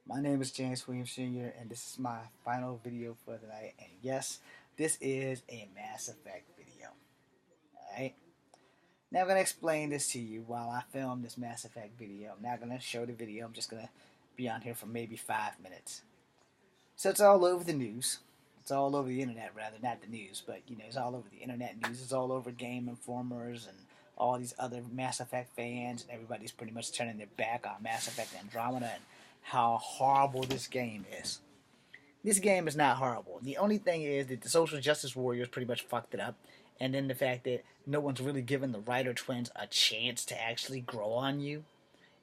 My name is James Williams Jr. and this is my final video for the night. And yes, this is a Mass Effect video. Alright? Now I'm going to explain this to you while I film this Mass Effect video. I'm not going to show the video. I'm just going to be on here for maybe 5 minutes. So it's all over the news. It's all over the internet, rather, not the news, but it's all over the internet news. It's all over Game Informers and all these other Mass Effect fans, and everybody's pretty much turning their back on Mass Effect Andromeda and how horrible this game is. This game is not horrible. The only thing is that the social justice warriors pretty much fucked it up, and then the fact that no one's really given the Ryder twins a chance to actually grow on you,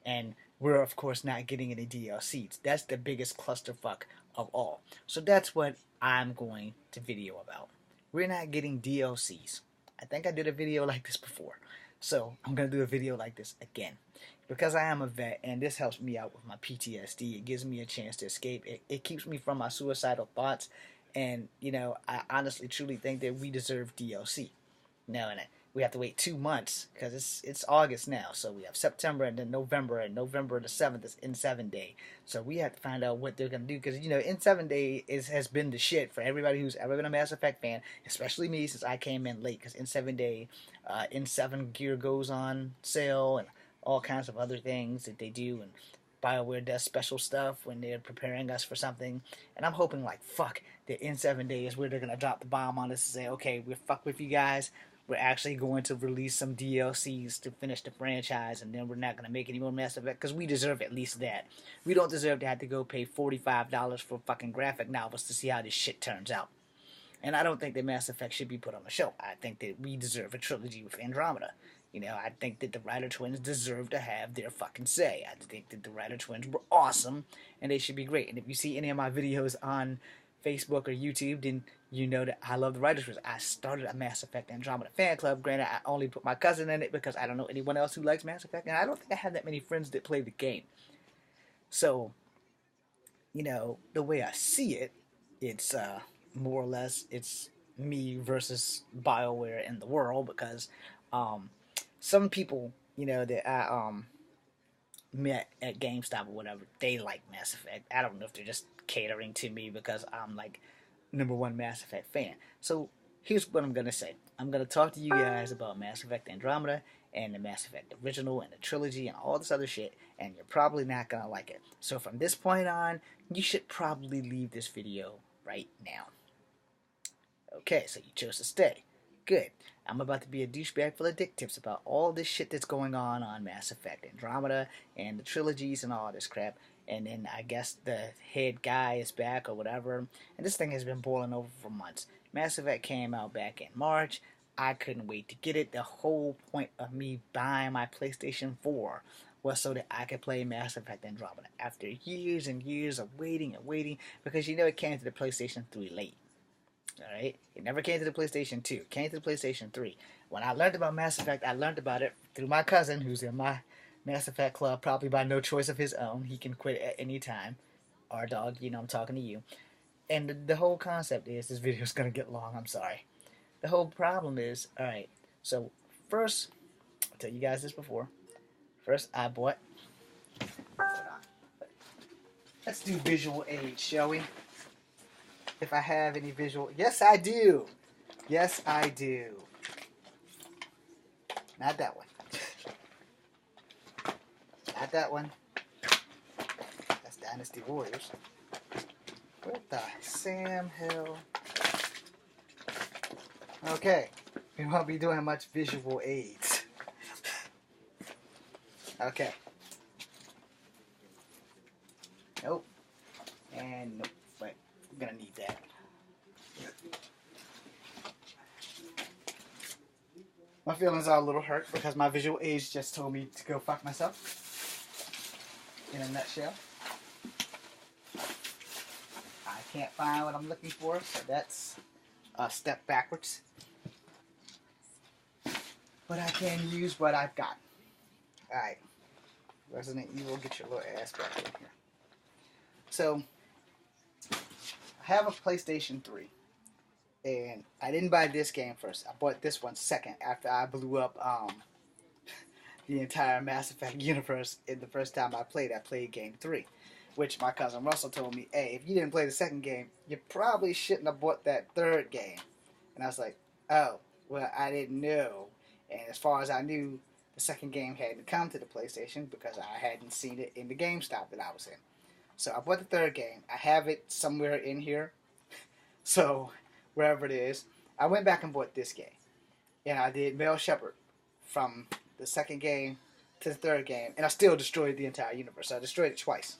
and we're of course not getting any DLCs. That's the biggest clusterfuck of all. So that's what I'm going to video about. We're not getting DLCs. I think I did a video like this before, so I'm going to do a video like this again. Because I am a vet, and this helps me out with my PTSD, it gives me a chance to escape. It keeps me from my suicidal thoughts, and, I honestly, truly think that we deserve DLC. Now, and we have to wait 2 months, because it's August now, so we have September and then November, and November the 7th is N7 Day. So we have to find out what they're going to do, because, N7 Day has been the shit for everybody who's ever been a Mass Effect fan, especially me, since I came in late, because N7 Day, N7 gear goes on sale, and all kinds of other things that they do, and BioWare does special stuff when they're preparing us for something, and I'm hoping like fuck that in 7 days where they're gonna drop the bomb on us and say, okay, we're fuck with you guys, we're actually going to release some DLCs to finish the franchise, and then we're not gonna make any more Mass Effect, because we deserve at least that. We don't deserve to have to go pay $45 for fucking graphic novels to see how this shit turns out. And I don't think that Mass Effect should be put on the show. I think that we deserve a trilogy with Andromeda. I think that the Ryder twins deserve to have their fucking say. I think that the Ryder twins were awesome, and they should be great. And if you see any of my videos on Facebook or YouTube, then you know that I love the Ryder twins. I started a Mass Effect Andromeda fan club. Granted, I only put my cousin in it because I don't know anyone else who likes Mass Effect, and I don't think I have that many friends that play the game. So, the way I see it, it's more or less it's me versus BioWare in the world, because some people, that I met at GameStop or whatever, they like Mass Effect. I don't know if they're just catering to me because I'm like #1 Mass Effect fan. So here's what I'm gonna say. I'm gonna talk to you guys about Mass Effect Andromeda and the Mass Effect original and the trilogy and all this other shit, and you're probably not gonna like it. So from this point on, you should probably leave this video right now. Okay, so you chose to stay. Good. I'm about to be a douchebag full of dick tips about all this shit that's going on Mass Effect Andromeda and the trilogies and all this crap. And then I guess the head guy is back or whatever. And this thing has been boiling over for months. Mass Effect came out back in March. I couldn't wait to get it. The whole point of me buying my PlayStation 4 was so that I could play Mass Effect Andromeda. After years and years of waiting and waiting, because it came to the PlayStation 3 late. Alright? It never came to the PlayStation 2. It came to the PlayStation 3. When I learned about Mass Effect, I learned about it through my cousin, who's in my Mass Effect club, probably by no choice of his own. He can quit at any time. Our dog, I'm talking to you. And the whole concept is, this video's going to get long, I'm sorry. The whole problem is, alright, so first, I'll tell you guys this before. First, I bought, hold on. Let's do visual aid, shall we? If I have any visual... Yes, I do. Yes, I do. Not that one. Not that one. That's Dynasty Warriors. What the Sam hell? Okay. We won't be doing much visual aids. Okay. Nope. And nope. But I'm gonna need that. My feelings are a little hurt because my visual aids just told me to go fuck myself. In a nutshell. I can't find what I'm looking for, so that's a step backwards. But I can use what I've got. Alright. Resident Evil, get your little ass back in here. So, I have a PlayStation 3. And I didn't buy this game first. I bought this one second after I blew up the entire Mass Effect universe in the first time I played game 3. which my cousin Russell told me, hey, if you didn't play the second game, you probably shouldn't have bought that third game. And I was like, oh, well, I didn't know. And as far as I knew, the second game hadn't come to the PlayStation because I hadn't seen it in the GameStop that I was in. So I bought the third game. I have it somewhere in here. So, wherever it is, I went back and bought this game. And I did Mel Shepherd from the second game to the third game. And I still destroyed the entire universe. I destroyed it twice.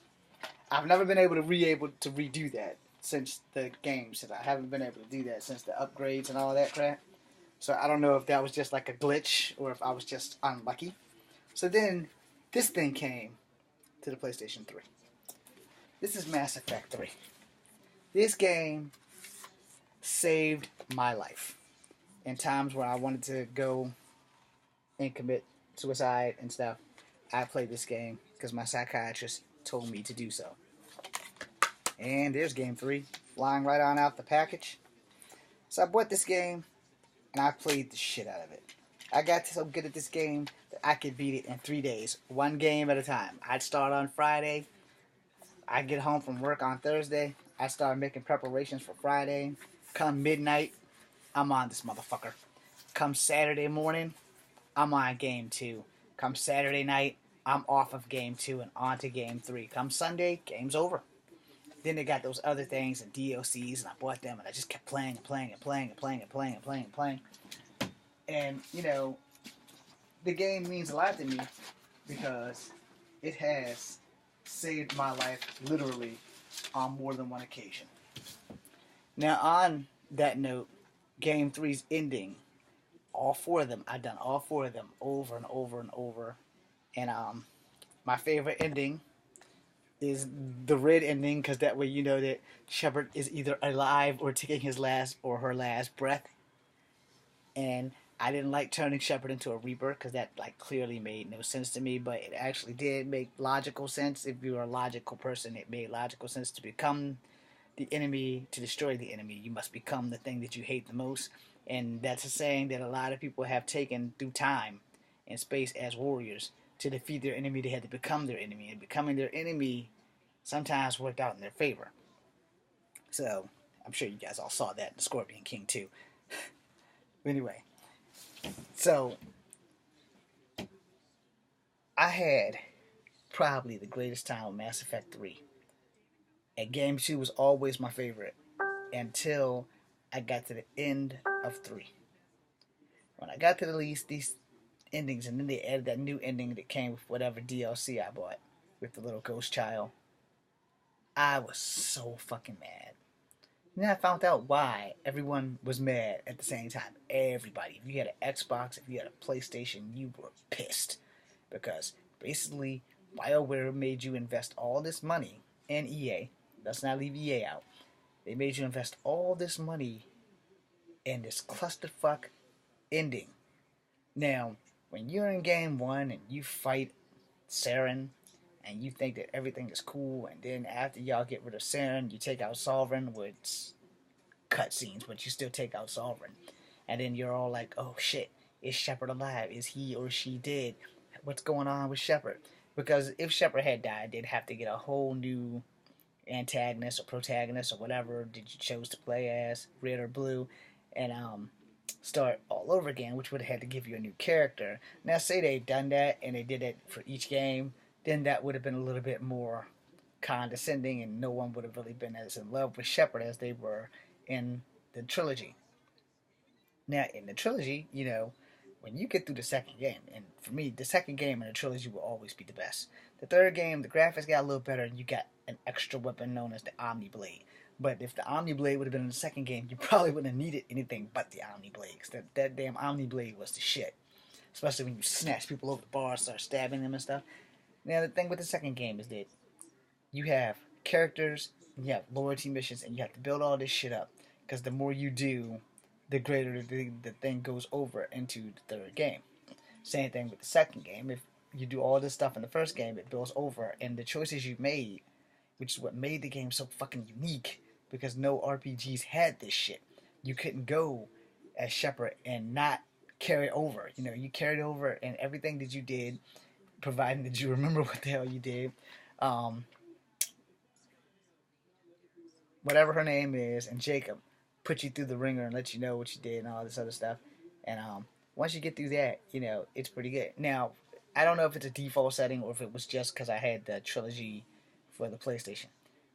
I've never been able to redo that since the game. Since I haven't been able to do that since the upgrades and all that crap. So I don't know if that was just like a glitch or if I was just unlucky. So then this thing came to the PlayStation 3. This is Mass Effect 3. This game saved my life. In times where I wanted to go and commit suicide and stuff, I played this game because my psychiatrist told me to do so. And there's game 3, flying right on out the package. So I bought this game, and I played the shit out of it. I got so good at this game that I could beat it in 3 days, one game at a time. I'd start on Friday, I'd get home from work on Thursday, I'd start making preparations for Friday. Come midnight, I'm on this motherfucker. Come Saturday morning, I'm on game 2. Come Saturday night, I'm off of game 2 and on to game 3. Come Sunday, game's over. Then they got those other things and DLCs, and I bought them, and I just kept playing and playing and playing and playing and playing and playing and playing. And, you know, the game means a lot to me because it has saved my life literally on more than one occasion. Now, on that note, Game 3's ending, all 4 of them, I've done all 4 of them over and over and over. And my favorite ending is the red ending, because that way you know that Shepard is either alive or taking his last or her last breath. And I didn't like turning Shepard into a Reaper because that like clearly made no sense to me, but it actually did make logical sense. If you were a logical person, it made logical sense to become the enemy, to destroy the enemy. You must become the thing that you hate the most. And that's a saying that a lot of people have taken through time and space as warriors. To defeat their enemy, they had to become their enemy. And becoming their enemy sometimes worked out in their favor. So, I'm sure you guys all saw that in Scorpion King 2. Anyway, so I had probably the greatest time with Mass Effect 3. And Game 2 was always my favorite until I got to the end of 3. When I got to these endings, and then they added that new ending that came with whatever DLC I bought with the little ghost child, I was so fucking mad. And then I found out why everyone was mad at the same time. Everybody. If you had an Xbox, if you had a PlayStation, you were pissed. Because basically, BioWare made you invest all this money in EA. Let's not leave EA out. They made you invest all this money in this clusterfuck ending. Now, when you're in game 1 and you fight Saren, and you think that everything is cool, and then after y'all get rid of Saren, you take out Sovereign with cutscenes, but you still take out Sovereign. And then you're all like, oh shit, is Shepard alive? Is he or she dead? What's going on with Shepard? Because if Shepard had died, they'd have to get a whole new antagonist or protagonist or whatever that you chose to play as, red or blue, and start all over again, which would have had to give you a new character. Now, say they'd done that and they did it for each game, then that would have been a little bit more condescending, and no one would have really been as in love with Shepard as they were in the trilogy. Now, in the trilogy, you know, when you get through the second game, and for me, the second game in the trilogy will always be the best. The third game, the graphics got a little better, and you got an extra weapon known as the Omni Blade. But if the Omni Blade would have been in the second game, you probably wouldn't have needed anything but the Omni Blade, because that damn Omni Blade was the shit. Especially when you snatch people over the bar and start stabbing them and stuff. Now, the thing with the second game is that you have characters, you have loyalty missions, and you have to build all this shit up. Because the more you do, the greater the thing goes over into the third game. Same thing with the second game. If you do all this stuff in the first game, it builds over. And the choices you made, which is what made the game so fucking unique, because no RPGs had this shit. You couldn't go as Shepard and not carry over. You know, you carried over, and everything that you did, providing that you remember what the hell you did, whatever her name is, and Jacob put you through the ringer and let you know what you did and all this other stuff. And once you get through that, it's pretty good. Now, I don't know if it's a default setting or if it was just because I had the trilogy for the PlayStation.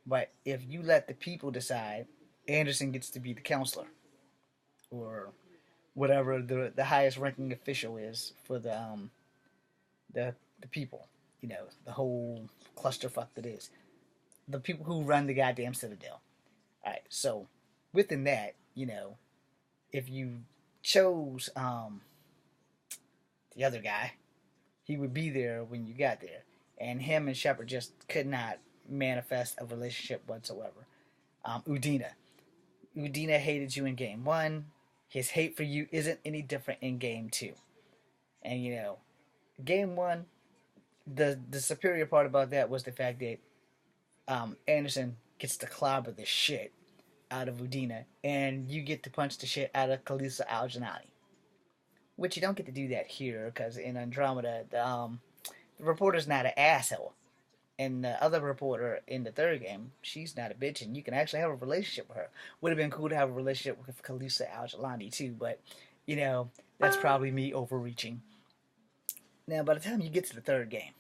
But if you let the people decide, Anderson gets to be the counselor or whatever the highest ranking official is for the people. The whole clusterfuck that is the people who run the goddamn Citadel. All right, so within that, if you chose the other guy, he would be there when you got there, and him and Shepard just could not manifest a relationship whatsoever. Udina. Udina hated you in game one. His hate for you isn't any different in game two. And game one, the superior part about that was the fact that Anderson gets to clobber the shit out of Udina, and you get to punch the shit out of Khaleesi Al-Janati. Which you don't get to do that here, because in Andromeda, the reporter's not an asshole. And the other reporter in the third game, she's not a bitch, and you can actually have a relationship with her. Would have been cool to have a relationship with Khaleesi Al-Jalani too, but, that's probably me overreaching. Now, by the time you get to the third game,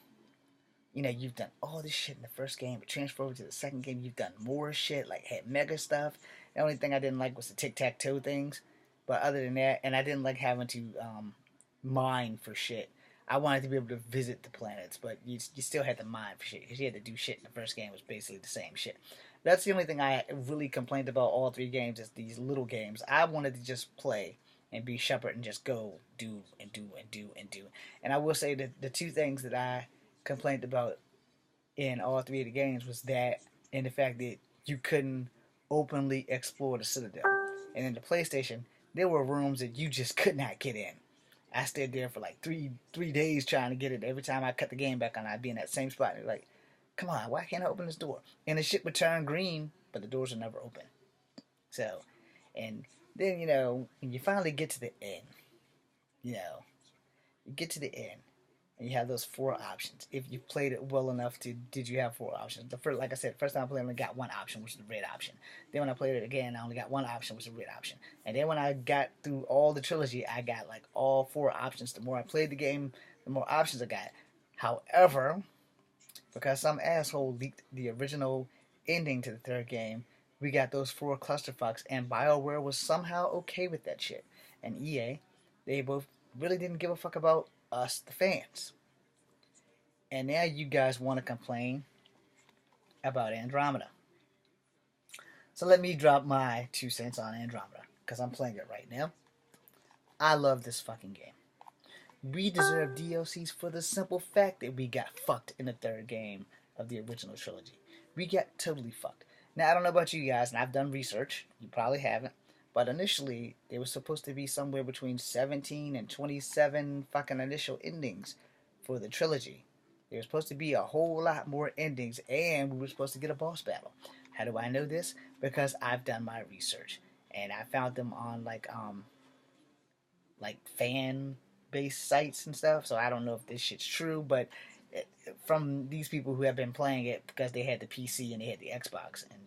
you've done all this shit in the first game, but transfer over to the second game, you've done more shit, like had mega stuff. The only thing I didn't like was the tic-tac-toe things. But other than that, and I didn't like having to mine for shit. I wanted to be able to visit the planets, but you still had to mine for shit, because you had to do shit in the first game. It was basically the same shit. That's the only thing I really complained about all three games, is these little games. I wanted to just play and be Shepard and just go do and do and do and do. And I will say that the two things that I complained about in all three of the games was that, and the fact that you couldn't openly explore the Citadel. And in the PlayStation, there were rooms that you just could not get in. I stayed there for like three days trying to get it. Every time I cut the game back on, I'd be in that same spot. And like, come on, why can't I open this door? And the shit would turn green, but the doors would never open. So, and then, when you finally get to the end, you get to the end, and you have those four options. If you played it well enough did you have four options? Like I said, first time I played, I only got one option, which was the red option. Then when I played it again, I only got one option, which was the red option. And then when I got through all the trilogy, I got like all four options. The more I played the game, the more options I got. However, because some asshole leaked the original ending to the third game, we got those four clusterfucks, and BioWare was somehow okay with that shit. And EA, they both really didn't give a fuck about us, the fans. And now you guys want to complain about Andromeda. So let me drop my 2 cents on Andromeda, because I'm playing it right now. I love this fucking game. We deserve DLCs for the simple fact that we got fucked in the third game of the original trilogy. We got totally fucked. Now, I don't know about you guys, and I've done research. You probably haven't. But initially, there was supposed to be somewhere between 17 and 27 fucking initial endings for the trilogy. There was supposed to be a whole lot more endings, and we were supposed to get a boss battle. How do I know this? Because I've done my research, and I found them on like fan-based sites and stuff. So I don't know if this shit's true, but from these people who have been playing it, because they had the PC and they had the Xbox, and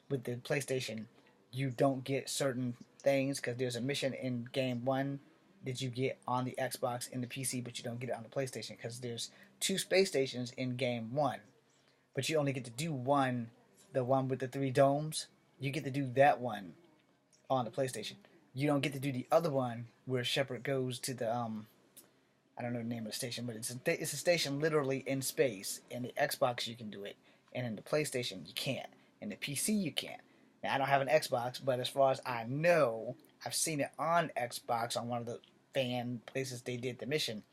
with the PlayStation, you don't get certain things, because there's a mission in game one that you get on the Xbox and the PC, but you don't get it on the PlayStation, because there's 2 space stations in game one, but you only get to do one, the one with the 3 domes. You get to do that one on the PlayStation. You don't get to do the other one where Shepard goes to the I don't know the name of the station, but it's a station literally in space. In the Xbox you can do it, and in the PlayStation you can't. In the PC you can't. Now I don't have an Xbox, but as far as I know, I've seen it on Xbox on one of the fan places they did the mission.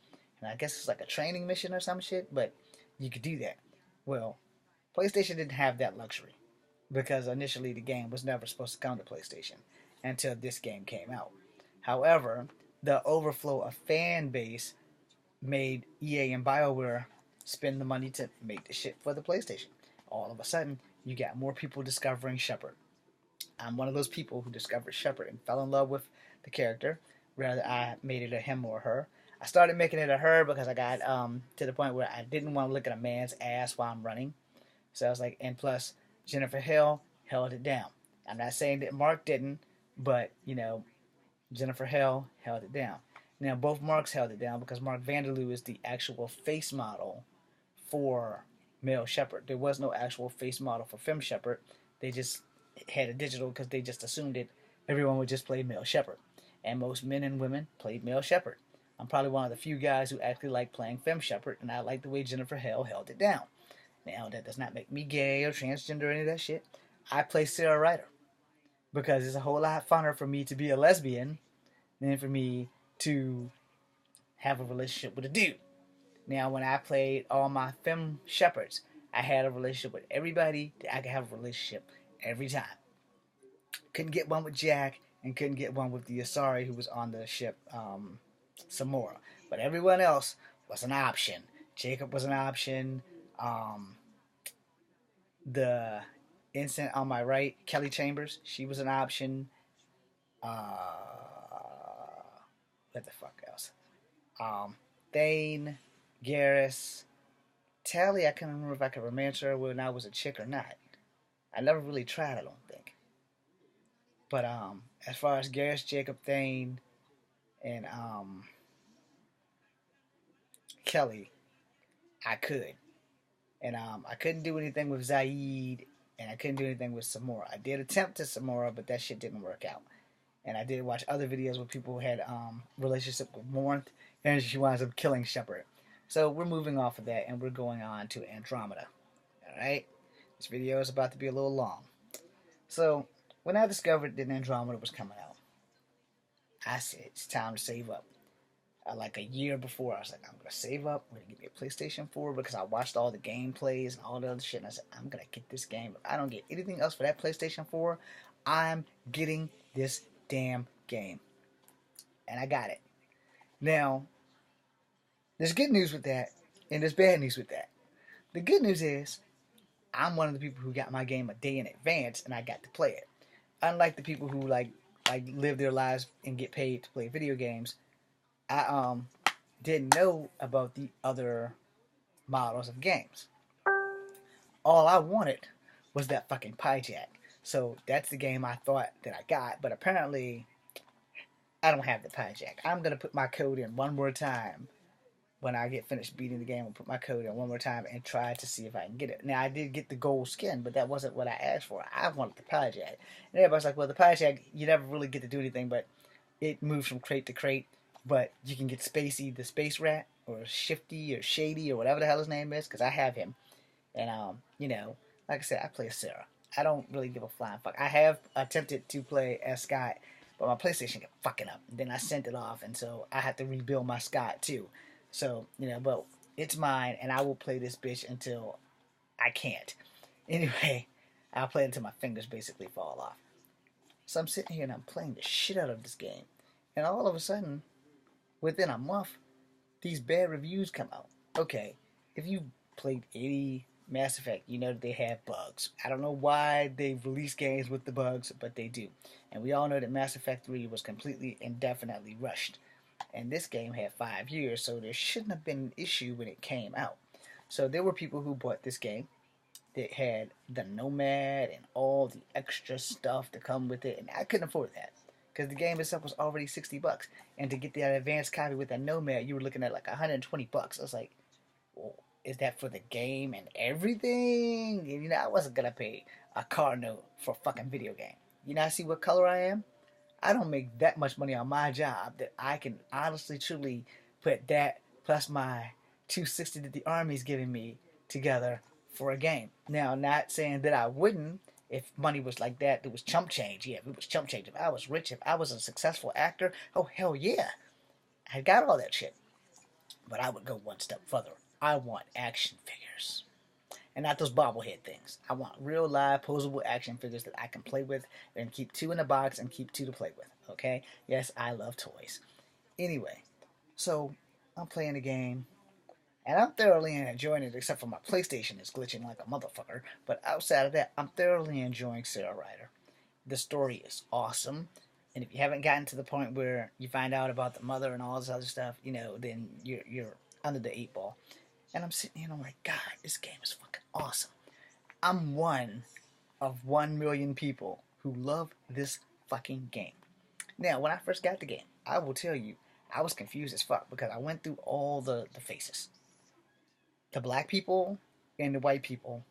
And I guess it's like a training mission or some shit, but you could do that. Well, PlayStation didn't have that luxury, because initially the game was never supposed to come to PlayStation until this game came out. However, the overflow of fan base made EA and BioWare spend the money to make the shit for the PlayStation. All of a sudden, you got more people discovering Shepard. I'm one of those people who discovered Shepard and fell in love with the character. Rather, I made it a him or her. I started making it a her because I got to the point where I didn't want to look at a man's ass while I'm running. So I was like, and plus, Jennifer Hill held it down. I'm not saying that Mark didn't, but Jennifer Hale held it down. Now both Marks held it down because Mark Vanderloo is the actual face model for male shepherd. There was no actual face model for femme shepherd. They just had a digital because they just assumed it. Everyone would just play male shepherd, and most men and women played male shepherd. I'm probably one of the few guys who actually like playing femme shepherd, and I like the way Jennifer Hale held it down. Now that does not make me gay or transgender or any of that shit. I play Sarah Ryder because it's a whole lot funner for me to be a lesbian than for me to have a relationship with a dude. Now, when I played all my femme shepherds, I had a relationship with everybody that I could have a relationship every time. Couldn't get one with Jack and couldn't get one with the Asari who was on the ship Samora. But everyone else was an option. Jacob was an option. The ensign on my right, Kelly Chambers, she was an option. What the fuck else? Thane, Garrus, Tally. I can't remember if I could romance her when I was a chick or not. I never really tried, I don't think. But as far as Garrus, Jacob, Thane, and Kelly, I could. And I couldn't do anything with Zaid, and I couldn't do anything with Samora. I did attempt to Samora, but that shit didn't work out. And I did watch other videos where people had relationship with Warmth, and she winds up killing Shepard. So we're moving off of that, and we're going on to Andromeda. Alright? This video is about to be a little long. So, when I discovered that Andromeda was coming out, I said, it's time to save up. Like a year before, I was like, I'm going to save up. I'm going to get me a PlayStation 4 because I watched all the gameplays and all the other shit. And I said, I'm going to get this game. If I don't get anything else for that PlayStation 4, I'm getting this damn game. And I got it. Now, there's good news with that, and there's bad news with that. The good news is, I'm one of the people who got my game a day in advance, and I got to play it. Unlike the people who like live their lives and get paid to play video games, I didn't know about the other models of games. All I wanted was that fucking pie jack. So that's the game I thought that I got, but apparently I don't have the pie jack. I'm gonna put my code in one more time when I get finished beating the game. I'll put my code in one more time and try to see if I can get it. Now I did get the gold skin, but that wasn't what I asked for. I wanted the pie jack. And everybody's like, well, the pie jack, you never really get to do anything, but it moves from crate to crate. But you can get Spacey, the space rat, or Shifty, or Shady, or whatever the hell his name is, because I have him. And, like I said, I play as Sarah. I don't really give a flying fuck. I have attempted to play as Scott, but my PlayStation kept fucking up. And then I sent it off, and so I had to rebuild my Scott, too. So, but it's mine, and I will play this bitch until I can't. Anyway, I'll play until my fingers basically fall off. So I'm sitting here, and I'm playing the shit out of this game. And all of a sudden, within a month, these bad reviews come out. Okay, if you played any Mass Effect, you know that they have bugs. I don't know why they release games with the bugs, but they do. And we all know that Mass Effect 3 was completely indefinitely rushed. And this game had 5 years, so there shouldn't have been an issue when it came out. So there were people who bought this game that had the Nomad and all the extra stuff to come with it, and I couldn't afford that. Because the game itself was already $60. And to get that advanced copy with that Nomad, you were looking at like $120. I was like, well, is that for the game and everything? And, I wasn't going to pay a car note for a fucking video game. I see what color I am? I don't make that much money on my job that I can honestly, truly put that plus my $260 that the Army's giving me together for a game. Now, not saying that I wouldn't. If money was like that, it was chump change. Yeah, if it was chump change. If I was rich, if I was a successful actor, oh, hell yeah. I got all that shit. But I would go one step further. I want action figures. And not those bobblehead things. I want real live, posable action figures that I can play with and keep 2 in a box and keep 2 to play with. Okay? Yes, I love toys. Anyway, so I'm playing the game. And I'm thoroughly enjoying it, except for my PlayStation is glitching like a motherfucker. But outside of that, I'm thoroughly enjoying Sarah Ryder. The story is awesome. And if you haven't gotten to the point where you find out about the mother and all this other stuff, then you're under the 8 ball. And I'm sitting here and I'm like, God, this game is fucking awesome. I'm one of 1 million people who love this fucking game. Now, when I first got the game, I will tell you, I was confused as fuck because I went through all the faces. The black people and the white people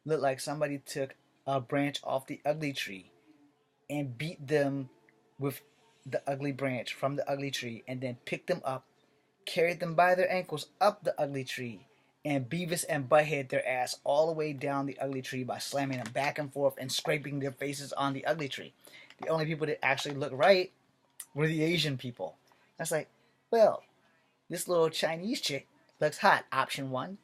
looked like somebody took a branch off the ugly tree and beat them with the ugly branch from the ugly tree and then picked them up, carried them by their ankles up the ugly tree, and Beavis and Butthead their ass all the way down the ugly tree by slamming them back and forth and scraping their faces on the ugly tree. The only people that actually looked right were the Asian people. I was like, well, this little Chinese chick looks hot, option one.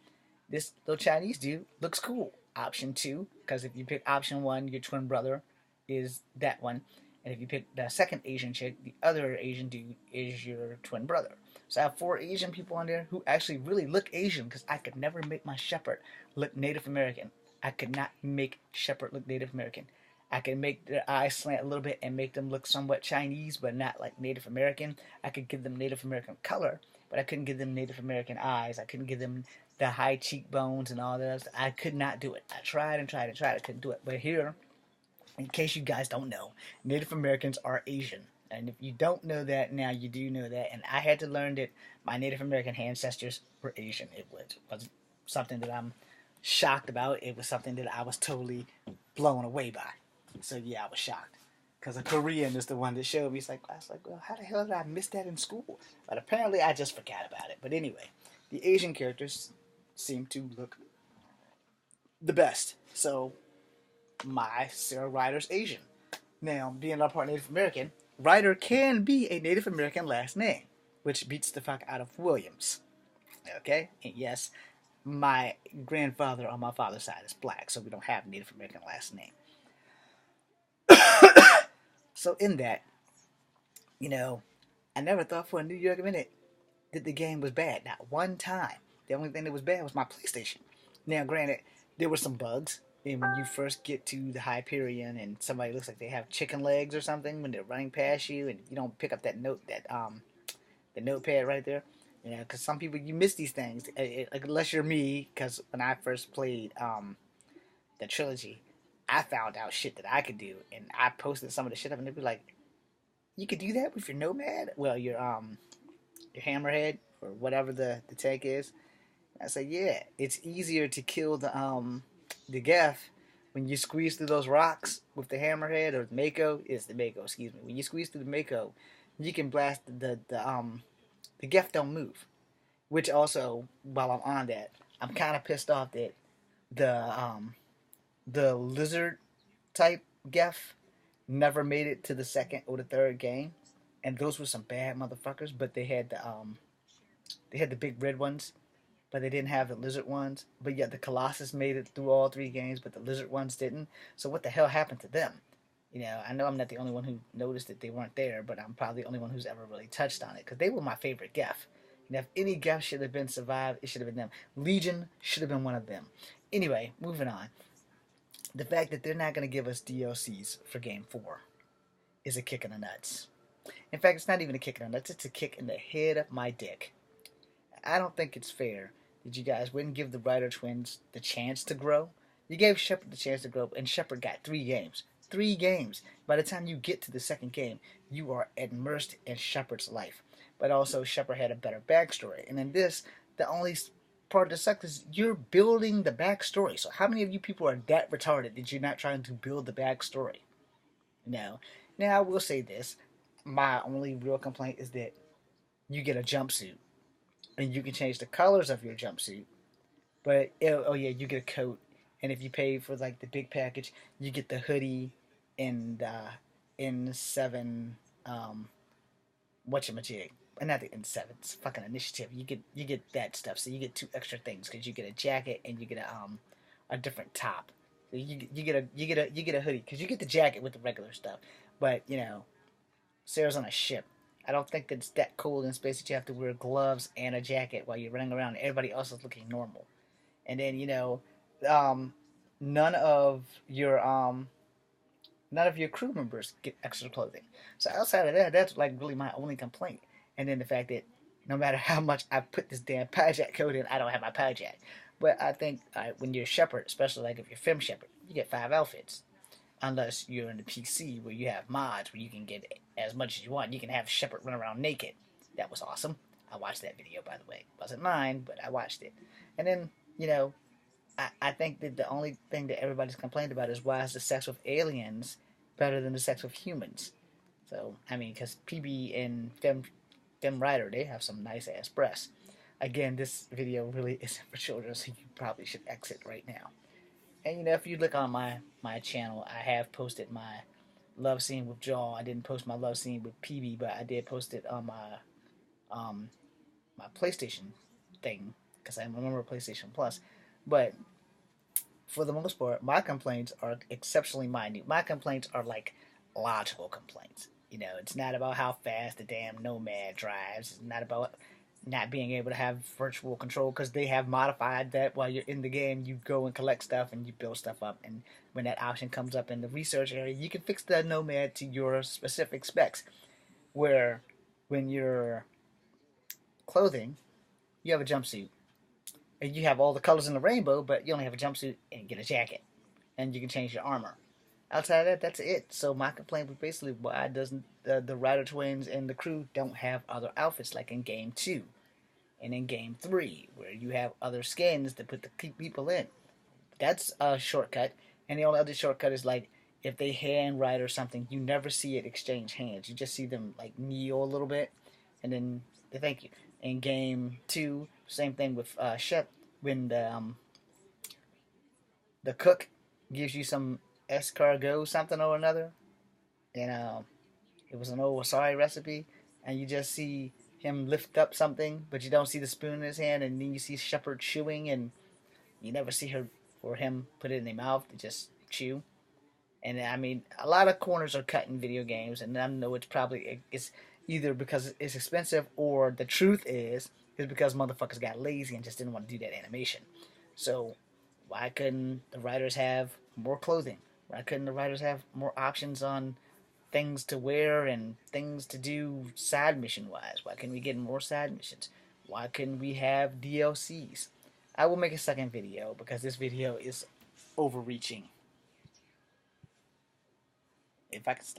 This little Chinese dude looks cool, option two. Because if you pick option one, your twin brother is that one. And if you pick the second Asian chick, the other Asian dude is your twin brother. So I have 4 Asian people on there who actually really look Asian because I could never make my shepherd look Native American. I could not make shepherd look Native American. I could make their eyes slant a little bit and make them look somewhat Chinese, but not like Native American. I could give them Native American color, but I couldn't give them Native American eyes. I couldn't give them the high cheekbones and all that. I could not do it. I tried and tried and tried. I couldn't do it. But here, in case you guys don't know, Native Americans are Asian. And if you don't know that, now you do know that. And I had to learn that my Native American ancestors were Asian. It wasn't something that I'm shocked about. It was something that I was totally blown away by. So yeah, I was shocked. Because a Korean is the one that showed me. It's like, I was like, well, how the hell did I miss that in school? But apparently I just forgot about it. But anyway, the Asian characters seem to look the best. So my Sarah Ryder's Asian. Now, being a part Native American, Ryder can be a Native American last name, which beats the fuck out of Williams. Okay? And yes, my grandfather on my father's side is black, so we don't have Native American last name. So in that, I never thought for a New York minute that the game was bad. Not one time. The only thing that was bad was my PlayStation. Now, granted, there were some bugs. And when you first get to the Hyperion and somebody looks like they have chicken legs or something when they're running past you and you don't pick up the notepad right there, because some people, you miss these things, unless you're me, because when I first played the trilogy, I found out shit that I could do, and I posted some of the shit up, and they'd be like, you could do that with your nomad? Well, your hammerhead, or whatever the tank is. I said, yeah, it's easier to kill the Geth when you squeeze through those rocks with the hammerhead, or the Mako, excuse me. When you squeeze through the Mako, you can blast the Geth don't move. Which also, while I'm on that, I'm kind of pissed off that the lizard type Geth never made it to the second or the third game, and those were some bad motherfuckers. But they had the big red ones, but they didn't have the lizard ones. But yet the Colossus made it through all 3 games, but the lizard ones didn't. So what the hell happened to them? I know I'm not the only one who noticed that they weren't there, but I'm probably the only one who's ever really touched on it, because they were my favorite Geth. If any Geth should have been survived, it should have been them. Legion should have been one of them. Anyway, moving on. The fact that they're not going to give us DLCs for Game 4 is a kick in the nuts. In fact, it's not even a kick in the nuts, it's a kick in the head of my dick. I don't think it's fair that you guys wouldn't give the Ryder twins the chance to grow. You gave Shepard the chance to grow, and Shepard got 3 games. 3 games. By the time you get to the second game, you are immersed in Shepard's life. But also, Shepard had a better backstory. And in this, the only part that sucks is you're building the backstory. So how many of you people are that retarded that you're not trying to build the backstory? No. Now, I will say this. My only real complaint is that you get a jumpsuit. And you can change the colors of your jumpsuit. But, you get a coat. And if you pay for, the big package, you get the hoodie and the N7, whatchamajig. Not the N7, it's fucking Initiative. You get that stuff. So you get 2 extra things, because you get a jacket and you get a different top. So you get a hoodie, because you get the jacket with the regular stuff. But, Sarah's on a ship. I don't think it's that cold in space that you have to wear gloves and a jacket while you're running around and everybody else is looking normal. And then, none of your crew members get extra clothing. So outside of that, that's really my only complaint. And then the fact that no matter how much I put this damn Pajack code in, I don't have my Pajack. But I think when you're a Shepherd, especially if you're Fem Shepherd, you get 5 outfits. unless you're in the PC where you have mods where you can get as much as you want. You can have Shepard run around naked. That was awesome. I watched that video, by the way. It wasn't mine, but I watched it. And then, you know, I think that the only thing that everybody's complained about is why is the sex with aliens better than the sex with humans? So, I mean, because PB and Fem Rider, they have some nice ass breasts. Again, this video really isn't for children, so you probably should exit right now. And you know, if you look on my channel, I have posted my love scene with Jaw. I didn't post my love scene with PB, but I did post it on um my PlayStation thing because I remember PlayStation Plus. But for the most part, my complaints are exceptionally minute. My complaints are like logical complaints. You know, it's not about how fast the damn Nomad drives. It's not about not being able to have virtual control because they have modified that while you're in the game. You go and collect stuff and you build stuff up. And when that option comes up in the research area, you can fix the Nomad to your specific specs. Where when you're clothing, you have a jumpsuit and you have all the colors in the rainbow, but you only have a jumpsuit and get a jacket, and you can change your armor. Outside of that, that's it. So my complaint was basically why doesn't the Rider twins and the crew don't have other outfits like in Game 2 and in Game 3, where you have other skins to put the people in. That's a shortcut, and the only other shortcut is like if they hand ride or something, you never see it exchange hands. You just see them like kneel a little bit, and then they thank you. In Game 2, same thing with Shep when the cook gives you some escargot something or another, and it was an old wasabi recipe, and you just see him lift up something, but you don't see the spoon in his hand, and then you see Shepard chewing, and you never see her or him put it in their mouth to just chew. And I mean, a lot of corners are cut in video games, and I know it's either because it's expensive or the truth is because motherfuckers got lazy and just didn't want to do that animation. So why couldn't the writers have more clothing? Why couldn't the writers have more options on things to wear and things to do side mission wise? Why couldn't we get more side missions? Why couldn't we have DLCs? I will make a second video because this video is overreaching. If I could stop